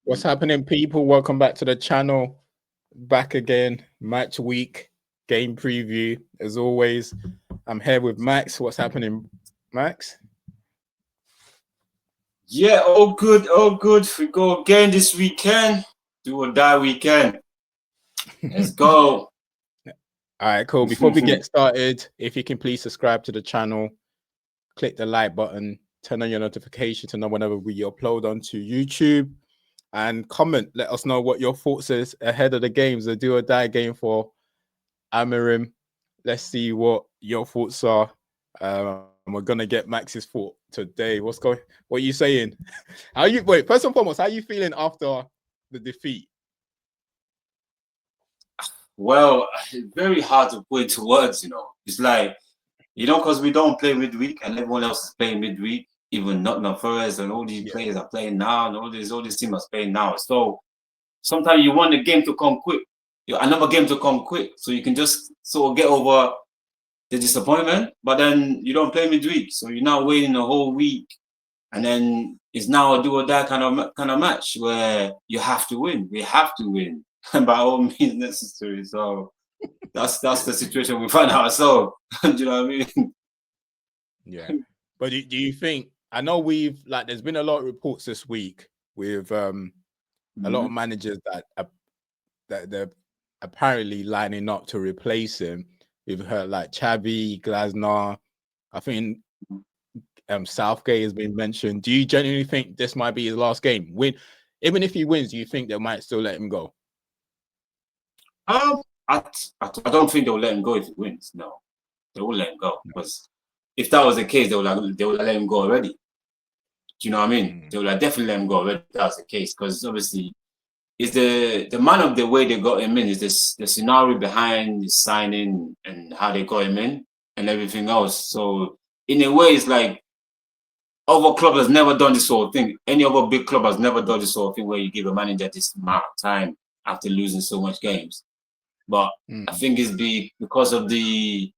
What's happening, people? Welcome back to the channel. Back again, match week, game preview. As always, I'm here with Max. What's happening, Max? Yeah, all good, all good. We go again this weekend. Do or die weekend. Let's go. All right, cool. Before we get started, if you can please subscribe to the channel, click the like button, turn on your notification to know whenever we upload onto YouTube, and comment. Let us know what your thoughts is ahead of the games, the do or die game for Amorim. Let's see what your thoughts are. We're gonna get Max's thought today. What are you saying? First and foremost, how are you feeling after the defeat? Well, it's very hard to put into words, It's like, because we don't play midweek and everyone else is playing midweek, even Nottingham Forest and all these players are playing now, and all these teams are playing now. So sometimes you want the game to come quick, another game to come quick, so you can just sort of get over the disappointment. But then you don't play midweek, so you're now waiting a whole week, and then it's now a do or die kind of match where you have to win. We have to win by all means necessary. So that's the situation we find ourselves. Do you know what I mean? Yeah. But do you think? I know there's been a lot of reports this week with a lot of managers that they're apparently lining up to replace him. We've heard like Xavi, Glasner. I think Southgate has been mentioned. Do you genuinely think this might be his last game? Even if he wins, do you think they might still let him go? I don't think they'll let him go if he wins. No, they won't let him go, because if that was the case, they would let him go already. Do you know what I mean? They would definitely let him go already if that was the case, because obviously it's the man of the way they got him in, is the scenario behind his signing and how they got him in and everything else. So in a way, it's like other club has never done this sort of thing. Any other big club has never done this sort of thing where you give a manager this amount of time after losing so much games. But I think it's because of it's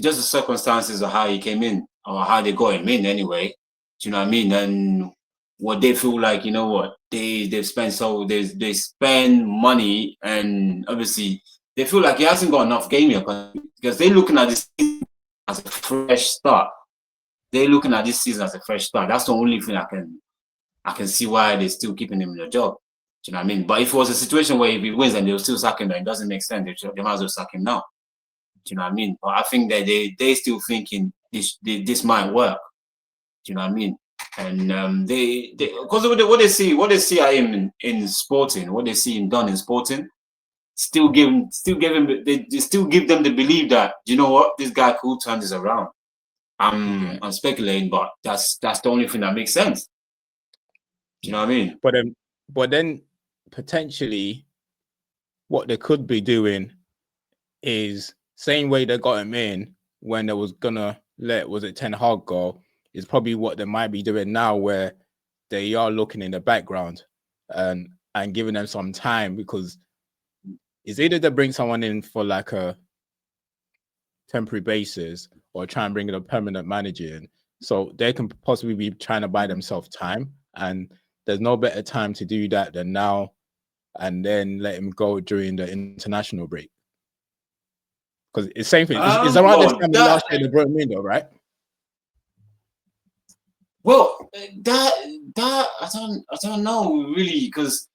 just the circumstances of how he came in, or how they got him in anyway. Do you know what I mean? And what they feel like, they spend money, and obviously they feel like he hasn't got enough game yet, because they're looking at this as a fresh start. They're looking at this season as a fresh start. That's the only thing I can see why they're still keeping him in the job. Do you know what I mean? But if it was a situation where if he wins and they'll still sack him, then it doesn't make sense. They might as well sack him now. Do you know what I mean? But I think that they still thinking this might work. Do you know what I mean? And because what they see at him in Sporting, what they see him done in Sporting, still give them the belief that, you know what, this guy could turn this around. I'm speculating, but that's the only thing that makes sense. Do you know what I mean? But then potentially what they could be doing is same way they got him in when they was gonna Ten Hag go, is probably what they might be doing now, where they are looking in the background and giving them some time, because it's either they bring someone in for like a temporary basis or try and bring in a permanent manager in. So they can possibly be trying to buy themselves time, and there's no better time to do that than now, and then let him go during the international break. Because it's the same thing. It's around this time last year they brought him in, though, right? Well, that I don't know really, because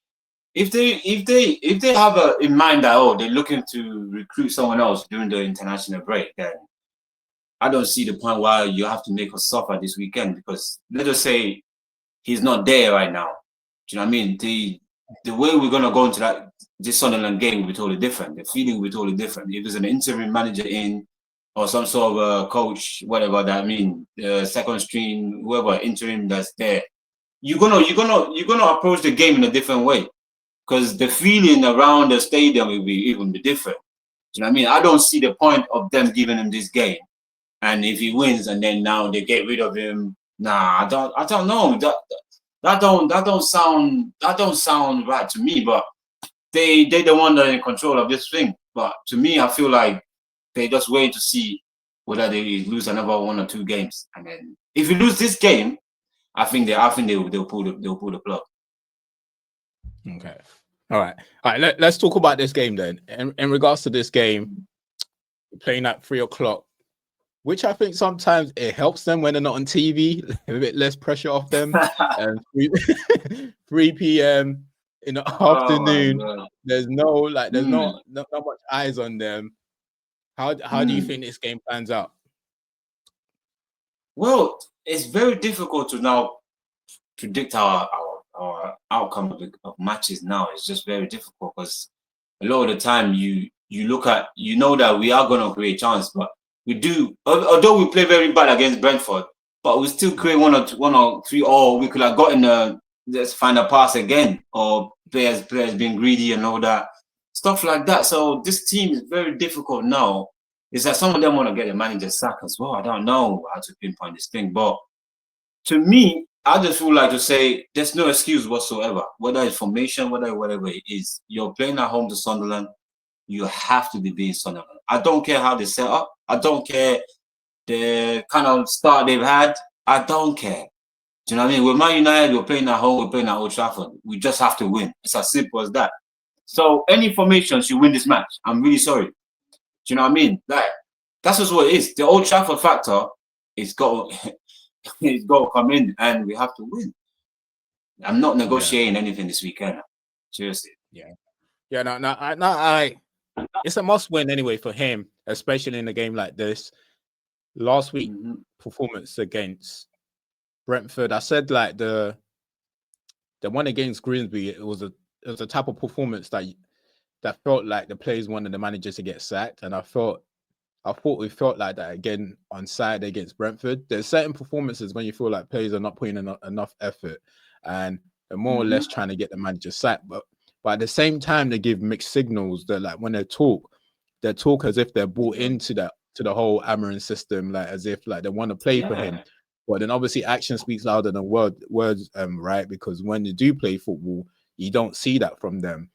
if they have in mind that they're looking to recruit someone else during the international break, then I don't see the point why you have to make us suffer this weekend, because let us say he's not there right now. Do you know what I mean? The way we're gonna go into this Sunderland game will be totally different. The feeling will be totally different. If there's an interim manager in, or some sort of coach, whatever that means, second string, whoever interim that's there, you're gonna approach the game in a different way, because the feeling around the stadium will be even different. Do you know what I mean? I don't see the point of them giving him this game, and if he wins and then now they get rid of him, I don't know. That don't sound right to me. But they the one that are in control of this thing. But to me, I feel like they just wait to see whether they lose another 1 or 2 games, and then if you lose this game, I think they'll pull the plug. Okay. All right. Let's talk about this game then. In regards to this game, playing at 3:00, which I think sometimes it helps them when they're not on TV, a bit less pressure off them. 3 p.m. in the afternoon. There's not much eyes on them. How do you think this game plans out? Well, it's very difficult to now predict our outcome of matches now. It's just very difficult because a lot of the time you look at, you know that we are going to create chance, but we do, although we play very bad against Brentford, but we still create one or three, or we could have gotten let's find a pass again, or players being greedy and all that stuff like that. So this team is very difficult now. It's that some of them want to get the manager sacked as well. I don't know how to pinpoint this thing, but to me, I just would like to say there's no excuse whatsoever. Whether it's formation, whatever it is, you're playing at home to Sunderland, you have to be beating Sunderland. I don't care how they set up. I don't care the kind of start they've had. I don't care. Do you know what I mean? With Man United, we're playing at home, we're playing at Old Trafford. We just have to win. It's as simple as that. So any formation should win this match. I'm really sorry. Do you know what I mean? Like, that's just what it is. The Old Trafford factor is got it's got to come in, and we have to win. I'm not negotiating anything this weekend. Seriously. Yeah. No. It's a must win anyway for him, especially in a game like this. Last week performance against Brentford, I said like the one against Grimsby, it was a type of performance that felt like the players wanted the manager to get sacked, and I thought we felt like that again on Saturday against Brentford. There's certain performances when you feel like players are not putting enough effort and they're more or less trying to get the manager sacked, but at the same time they give mixed signals. That like when they talk as if they're bought into the whole Amorim system, like as if like they want to play for him. But then obviously action speaks louder than words, right? Because when you do play football, you don't see that from them.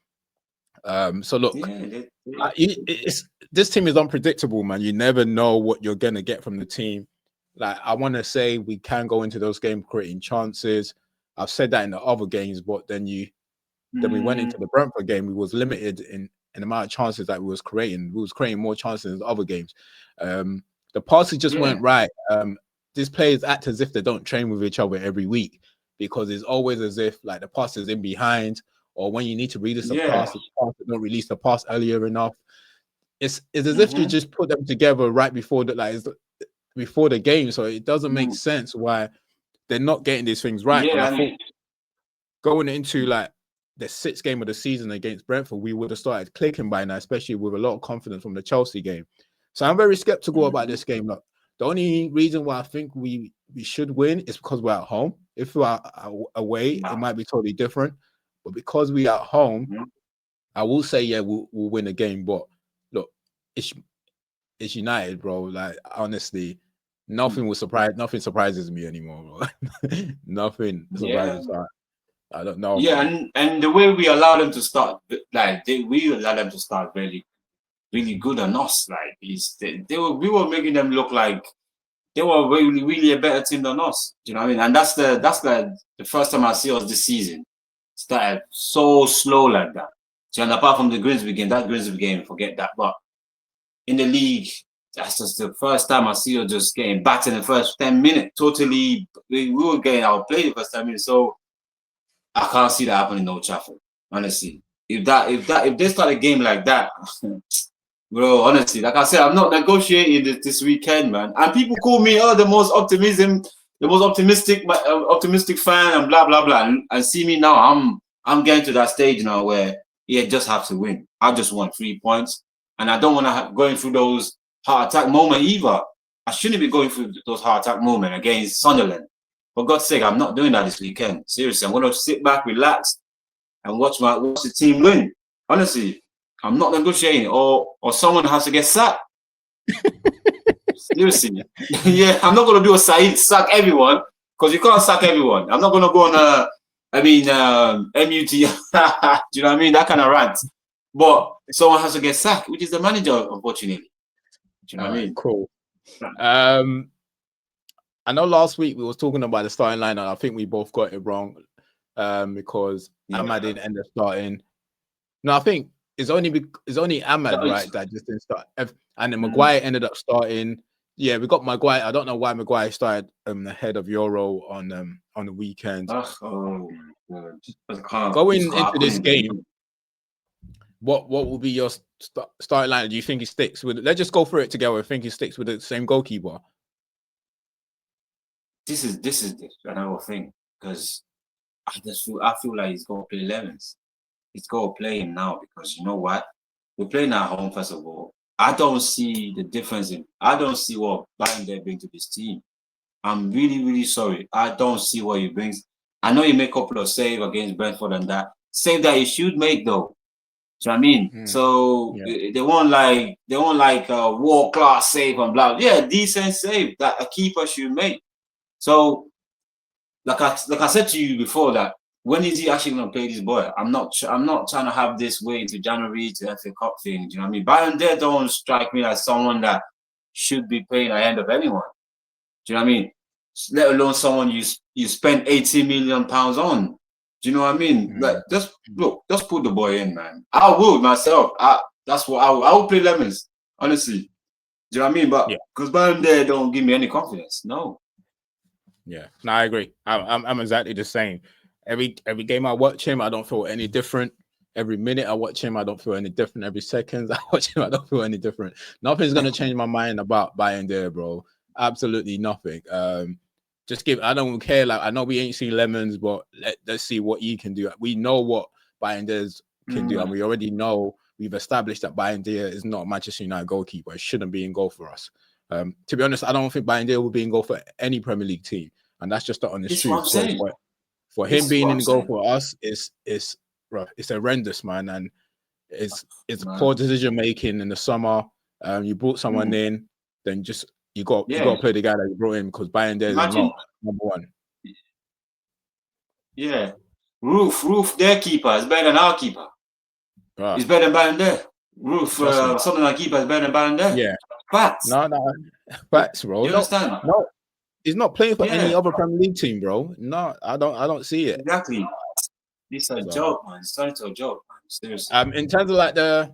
So look, this team is unpredictable, man. You never know what you're gonna get from the team. Like I want to say we can go into those games creating chances. I've said that in the other games, but then we went into the Brentford game. We was limited in the amount of chances that we was creating. We was creating more chances in the other games. The passes just weren't right. These players act as if they don't train with each other every week, because it's always as if like the pass is in behind, or when you need to release a pass, don't release the pass earlier enough. It's as if you just put them together right before the game. So it doesn't make sense why they're not getting these things right. And I thought going into like the sixth game of the season against Brentford, we would have started clicking by now, especially with a lot of confidence from the Chelsea game. So I'm very skeptical about this game. Look, the only reason why I think we should win is because we're at home. If we're away, it might be totally different. But because we're at home, I will say, we'll win the game. But look, it's United, bro. Like honestly, nothing surprises me anymore, bro. Nothing surprises me. I don't know. Yeah, and the way we allow them to start, like we allow them to start really, really good on us. Like we were making them look like they were really, really a better team than us. Do you know what I mean? And that's the first time I see us this season started so slow like that. So, and apart from the Grimsby game, forget that. But in the league, that's just the first time I see us just getting battered in the first 10 minutes. Totally, we were getting outplayed the first 10 minutes. So I can't see that happening in Old Trafford. Honestly, if they start a game like that, bro, honestly, like I said, I'm not negotiating this weekend, man. And people call me the most optimistic fan, and blah blah blah. And see me now, I'm getting to that stage now where just have to win. I just want 3 points, and I don't want to going through those heart attack moments either. I shouldn't be going through those heart attack moments against Sunderland. For God's sake, I'm not doing that this weekend. Seriously, I'm going to sit back, relax, and watch the team win. Honestly, I'm not negotiating, or someone has to get sacked. Seriously, I'm not going to do a sack everyone, because you can't sack everyone. I'm not going to go on MUT. Do you know what I mean? That kind of rant. But someone has to get sacked, which is the manager, unfortunately. Do you know what I mean? Cool. I know last week we was talking about the starting line, and I think we both got it wrong because Ahmad didn't end up starting. No, I think it's only Ahmad, right, that just didn't start. And then Maguire ended up starting. Yeah, we got Maguire. I don't know why Maguire started ahead of Euro on the weekend. Oh God. Going into this game, what will be your starting line? Do you think he sticks with? Let's just go through it together. I think he sticks with the same goalkeeper. This is another thing because I feel like he's gonna play 11s. He's gonna play him now because you know what? We're playing at home first of all. I don't see the difference I don't see what Bayern brings to this team. I'm really, really sorry. I don't see what he brings. I know he made a couple of saves against Brentford and that. Save that he should make though. Do you know what I mean? So they want like a world class save and blah. Yeah, decent save that a keeper should make. So like I said to you before, that when is he actually gonna play this boy? I'm not trying to have this way into January to FA Cup thing. Do you know what I mean? Bayern there don't strike me as someone that should be playing ahead of anyone. Do you know what I mean? Let alone someone you spend 80 million pounds on. Do you know what I mean? Like just put the boy in, man. I would myself. That's what I would play Lemons, honestly. Do you know what I mean? But because Bayern there don't give me any confidence. No. Yeah, no, I agree. I'm exactly the same. Every game I watch him, I don't feel any different. Every minute I watch him, I don't feel any different. Every second I watch him, I don't feel any different. Nothing's gonna change my mind about Bayern there, bro. Absolutely nothing. I don't care. Like I know we ain't seen Lemons, but let's see what he can do. We know what Bayern Diaz can do, and we already know we've established that Bayern Diaz is not a Manchester United goalkeeper. It shouldn't be in goal for us. To be honest, I don't think Bayern Diaz will be in goal for any Premier League team, and that's just the honest truth. So for him being in goal for us is it's horrendous, man, and it's poor decision making in the summer. You brought someone in, then just you got to play the guy that you brought in because Bayern Diaz is not number one. Yeah, Roof, their keeper is better than our keeper. He's better than Bayern there. Roof, Sunderland keeper is better than Bayern there. Yeah, facts. No, facts, bro. You understand? No, he's not playing for any other Premier League team, bro. No, I don't see it. Exactly. This is a joke, man. It's turning to a joke, man. Seriously. In terms of like the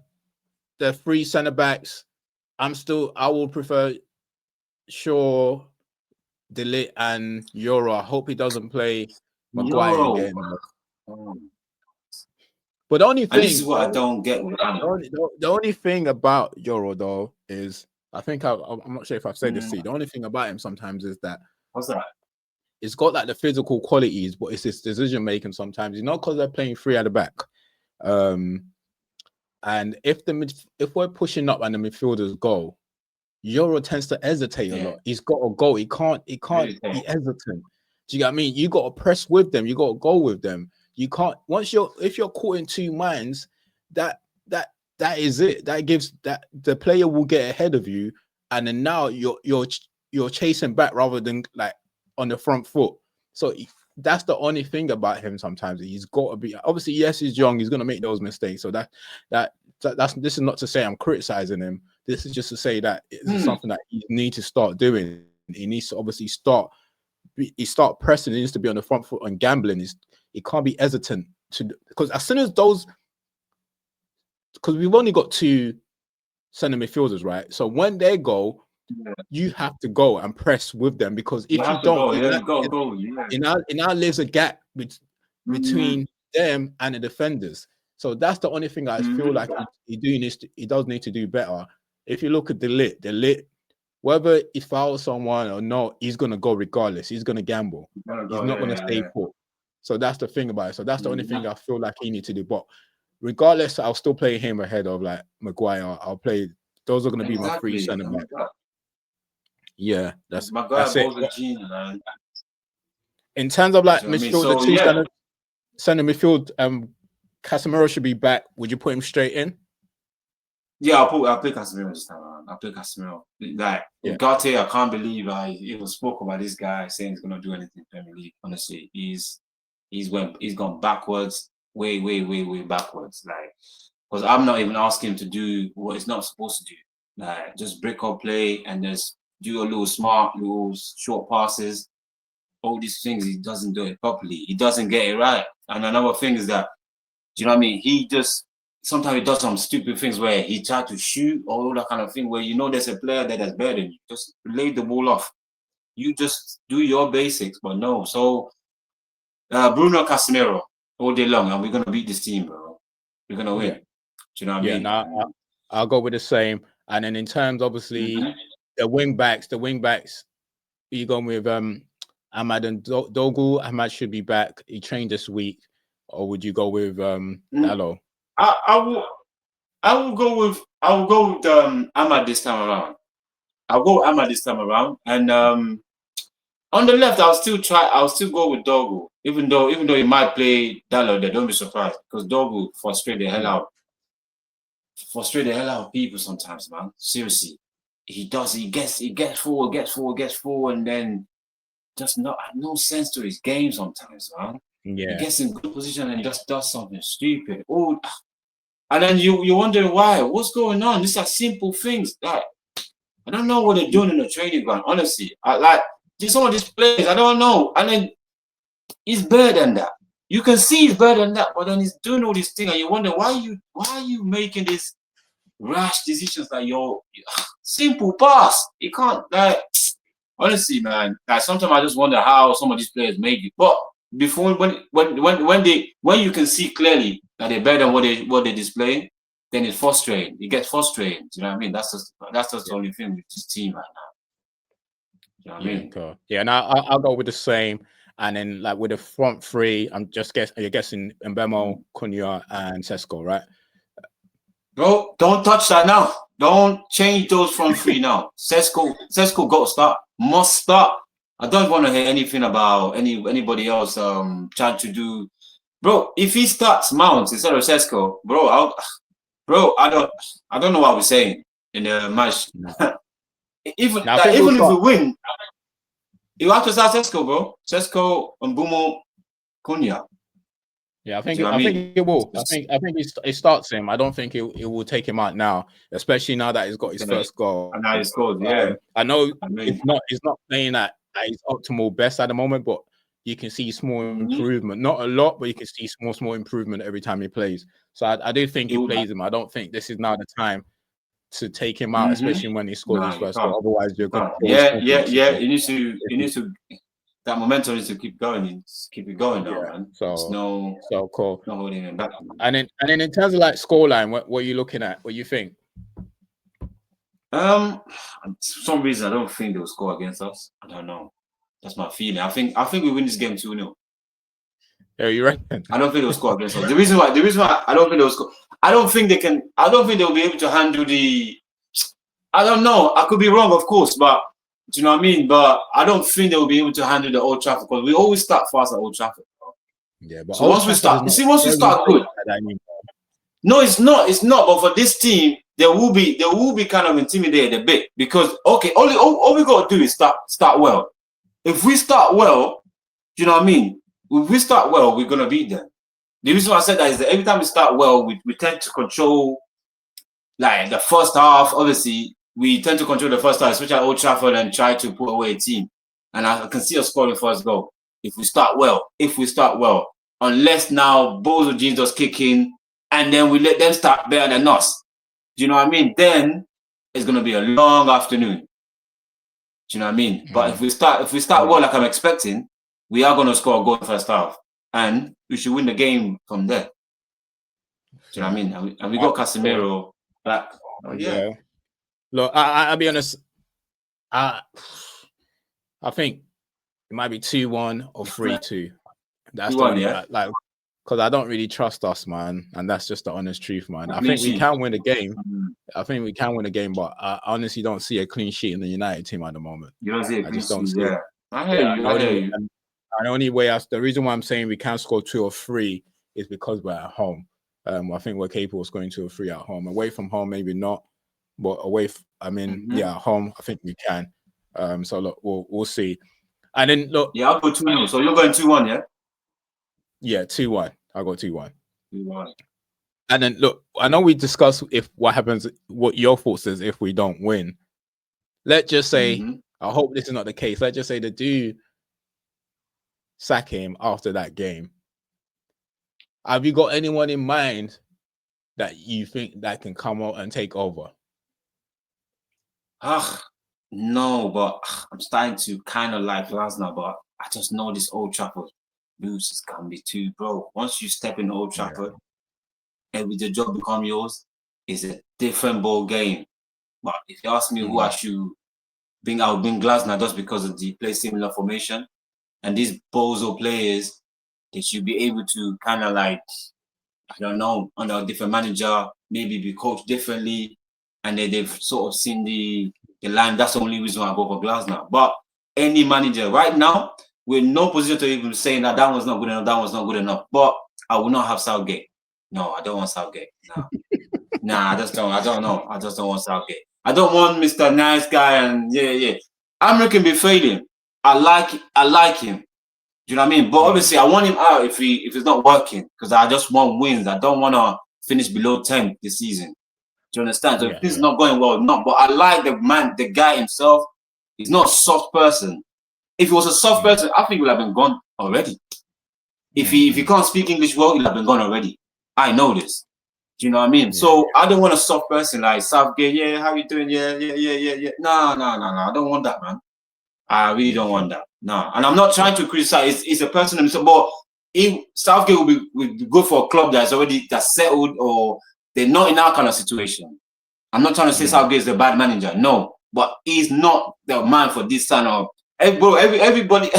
three centre backs, I will prefer Shaw, De Ligt, and Euro. I hope he doesn't play Maguire again. But the only thing, this is what I don't get. The only thing about Euro though is I think I'm not sure if I've said this to you. The only thing about him sometimes is that what's that? It's got like the physical qualities, but it's his decision making sometimes. You know, because they're playing three at the back. And if we're pushing up and the midfielders go, Euro tends to hesitate a lot. He's got to go. He can't be hesitant. Do you get what I mean? You got to press with them. You got to go with them. You can't if you're caught in two minds, that is it. That gives that the player will get ahead of you, and then now you're chasing back rather than like on the front foot. So that's the only thing about him. Sometimes he's got to be obviously yes, he's young. He's gonna make those mistakes. So that's this is not to say I'm criticizing him. This is just to say that it's something that he needs to start doing. He needs to obviously start pressing. He needs to be on the front foot and gambling. He can't be hesitant to because as soon as those because we've only got two centre midfielders, right? So when they go, you have to go and press with them because if you don't, in our lives a gap between them and the defenders. So that's the only thing I feel like he does need to do better. If you look at De Ligt, whether he fouls someone or not, he's gonna go regardless. He's gonna gamble. He's not gonna stay put. So that's the thing about it. So that's the only thing I feel like he needs to do. But regardless, I'll still play him ahead of like Maguire. I'll play. Those are gonna be my three centre backs. Yeah, that's it. In terms of like midfield, the two centre midfield, Casemiro should be back. Would you put him straight in? Yeah, I'll play Casemiro this time around. I'll play Casemiro. Like Ugarte, I can't believe I even spoke about this guy saying he's gonna do anything in Premier League. Honestly, he's gone backwards, way backwards. Like, because I'm not even asking him to do what he's not supposed to do. Like, just break up play and just do a little smart, little short passes. All these things, he doesn't do it properly. He doesn't get it right. And another thing is that, do you know what I mean? He just, sometimes he does some stupid things where he tries to shoot or all that kind of thing where you know there's a player that's better than you. Just lay the ball off. You just do your basics, but no. So, Bruno Casemiro all day long, and we're going to beat this team, bro. We're going to win. Yeah. Do you know what I mean? No, I'll go with the same. And then in terms, obviously, the wing backs, you going with Ahmad and Dogu? Ahmad should be back. He trained this week. Or would you go with Dallo? I will go with Ahmad this time around. I'll go with Ahmad this time around. And on the left, I'll still go with Dogu. Even though he might play Dallo there, don't be surprised. Because Dogu frustrate the hell out of people sometimes, man. Seriously. He gets forward, and then just no sense to his game sometimes, man. Yeah. He gets in good position and just does something stupid. Oh, and then you're wondering why. What's going on? These are simple things. Like, I don't know what they're doing in the training ground, honestly. Some of these players, I don't know. And then he's better than that. You can see he's better than that, but then he's doing all these things, and you wonder why are you making these rash decisions like your simple pass. You can't, like, honestly, man. Like, sometimes I just wonder how some of these players make it. But before when you can see clearly that they're better than what they display, then it's frustrating. It gets frustrating. Do you know what I mean? That's just the only thing with this team right now. Do you know what I mean? Cool. Yeah, and I'll go with the same. And then, like, with the front three, you're guessing Mbemo, Cunha, and Sesko, right? Bro, don't touch that now. Don't change those front three now. Sesko got to start. Must start. I don't want to hear anything about anybody else trying to do. Bro, if he starts Mount instead of Sesko, I don't know what we're saying in the match. even if we win, you have to start Sesko, bro. Sesko, Mbumo, Cunha. Yeah, I think it will. I think it starts him. I don't think it will take him out now, especially now that he's got his first goal. And now he scored. Yeah, I know it's not playing at his optimal best at the moment, but you can see small improvement. Not a lot, but you can see small improvement every time he plays. So I do think he plays him. I don't think this is now the time to take him out, especially when he scored his first goal. Otherwise, you're going to You need to. That momentum needs to keep going. Keep it going now, man. So cool. No holding him back. And then in terms of like scoreline, what are you looking at? What do you think? For some reason I don't think they'll score against us. I don't know. That's my feeling. I think we win this game 2-0. Yeah, you reckon? I don't think they'll score against us. The reason why I don't think they'll score. I don't think they'll be able to handle the. I don't know. I could be wrong, of course, but. Do you know what I mean? But I don't think they'll be able to handle the Old Trafford because we always start fast at Old Trafford. Bro. Yeah, but so once we start good. No, it's not. But for this team, they will be kind of intimidated a bit because all we got to do is start well. If we start well, do you know what I mean? If we start well, we're gonna beat them. The reason why I said that is that every time we start well, we tend to control like the first half. Obviously. We tend to control the first half, especially at Old Trafford, and try to put away a team. And I can see us scoring first goal if we start well. Unless now Bozo Jeans just kick in, and then we let them start better than us. Do you know what I mean? Then it's gonna be a long afternoon. Do you know what I mean? But if we start well, like I'm expecting, we are gonna score a goal in the first half, and we should win the game from there. Do you know what I mean? And we got Casemiro back. Yeah. Look, I'll be honest. I think it might be 2-1 or 3-2. That's 2-1, like because I don't really trust us, man, and that's just the honest truth, man. I think we can win the game. But I honestly don't see a clean sheet in the United team at the moment. You don't see a clean sheet, yeah. I hear you. And the only way the reason why I'm saying we can score 2 or 3 is because we're at home. I think we're capable of scoring 2 or 3 at home. Away from home, maybe not. But at home, I think we can. So look, we'll see. And then look, yeah, I'll go 2-0. So you're going 2-1, yeah? Yeah, 2-1. I'll go 2-1. 2-1. And then look, I know we discussed what happens, what your thoughts is if we don't win. let's just say, I hope this is not the case. Let's just say they do sack him after that game. Have you got anyone in mind that you think that can come out and take over? No, but I'm starting to kind of like Glasner, but I just know this Old Trafford boost is gonna be too, bro. Once you step in Old Trafford, and the job become yours, it's a different ball game. But if you ask me who I should bring, I'll bring Glasner just because of the play similar formation. And these bozo players, they should be able to kind of like, I don't know, under a different manager, maybe be coached differently, and they've sort of seen the line. That's the only reason why I go for Glasner. But any manager right now, we're in no position to even say that one's not good enough, that one's not good enough. But I will not have Southgate. No, I don't want Southgate. No. Nah, I just don't know. I just don't want Southgate. I don't want Mr. Nice Guy and yeah. Amorim can be failing. I like him. Do you know what I mean? But obviously, I want him out if it's not working, because I just want wins. I don't want to finish below 10 this season. Do you understand? So if this is not going well, no. But I like the guy himself. He's not a soft person. If he was a soft person, I think he would have been gone already. If he can't speak English well, he'll have been gone already. I know this. Do you know what I mean? So I don't want a soft person like Southgate. Yeah, how you doing? Yeah. No. I don't want that, man. I really don't want that. No. And I'm not trying to criticize. It's a person himself. But if Southgate will go for a club that's settled, or they're not in our kind of situation. I'm not trying to say Southgate is a bad manager. No. But he's not the man for this kind of. Everybody,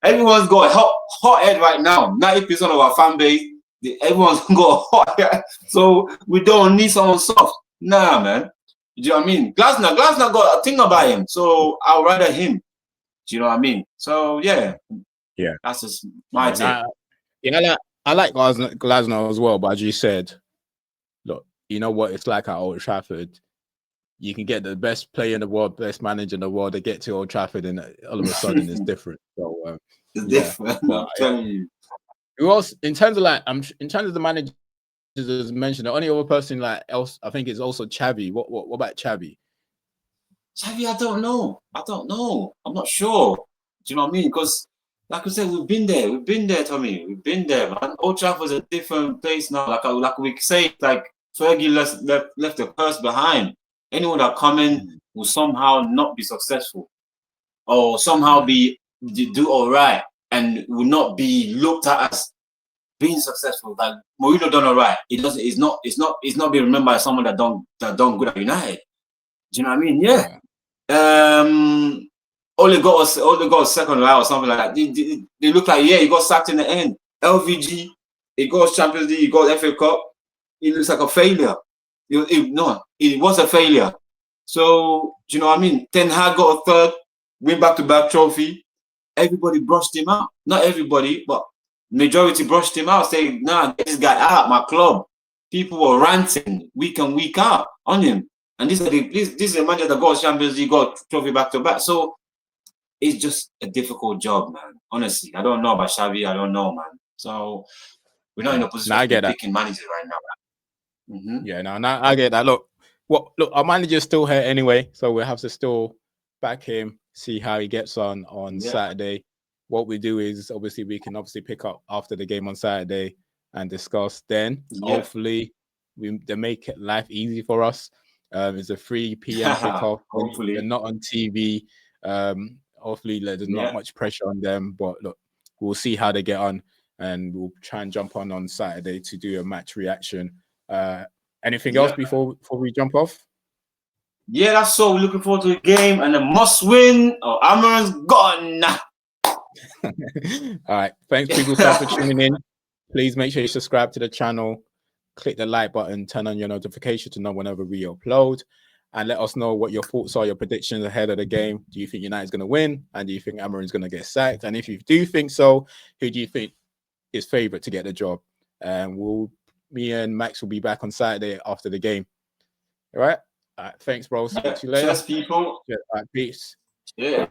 everyone's got a hot head right now. 90% of our fan base, everyone's got a hot head. So we don't need someone soft. Nah, man. Do you know what I mean? Glasner got a thing about him. So I'll rather him. Do you know what I mean? So yeah. That's just my take. I like Glasner as well, but as you said, look, you know what it's like at Old Trafford. You can get the best player in the world, best manager in the world. They get to Old Trafford, and all of a sudden it's different. So it's different. But, I'm telling you. Who else in terms of the managers as mentioned? The only other person else I think is also Xavi. What about Xavi? Xavi, I don't know. I'm not sure. Do you know what I mean? Because like I said, we've been there, Tommy. We've been there, man. Old Trafford's a different place now. Like we say, like Fergie left the curse behind. Anyone that come in will somehow not be successful, or somehow do all right, and will not be looked at as being successful. Like Mourinho done all right. It's not being remembered as someone that done good at United. Do you know what I mean? Yeah. Only got a second round or something like that. They look like he got sacked in the end. LVG, he got Champions League, he got FA Cup. He looks like a failure. It was a failure. So do you know what I mean? Ten Hag got a third, win back-to-back trophy. Everybody brushed him out. Not everybody, but majority brushed him out, saying, "Nah, get this guy out my club." People were ranting week in, week out on him. And this is a manager that got Champions League, got trophy back-to-back. So it's just a difficult job, man. Honestly, I don't know about Xavi. I don't know, man. So we're not in a position to be picking managers right now. Yeah, no, I get that. Look, our manager's still here anyway, so we'll have to still back him, see how he gets on Saturday. What we do is we can pick up after the game on Saturday and discuss. Then hopefully they make life easy for us. It's a 3 p.m. kickoff. Hopefully they're not on TV. Hopefully there's not much pressure on them. But look, we'll see how they get on, and we'll try and jump on Saturday to do a match reaction. Anything else before we jump off? Yeah, that's all. We're looking forward to the game and a must win. Oh, Amorim's gone. All right. Thanks, people, for tuning in. Please make sure you subscribe to the channel, click the like button, turn on your notification to know whenever we upload, and let us know what your thoughts are, your predictions ahead of the game. Do you think United's going to win? And do you think Amorim's going to get sacked? And if you do think so, who do you think is favourite to get the job? And me and Max will be back on Saturday after the game. All right. Thanks, bro. See you later. Cheers, people. Yeah, peace. Yeah.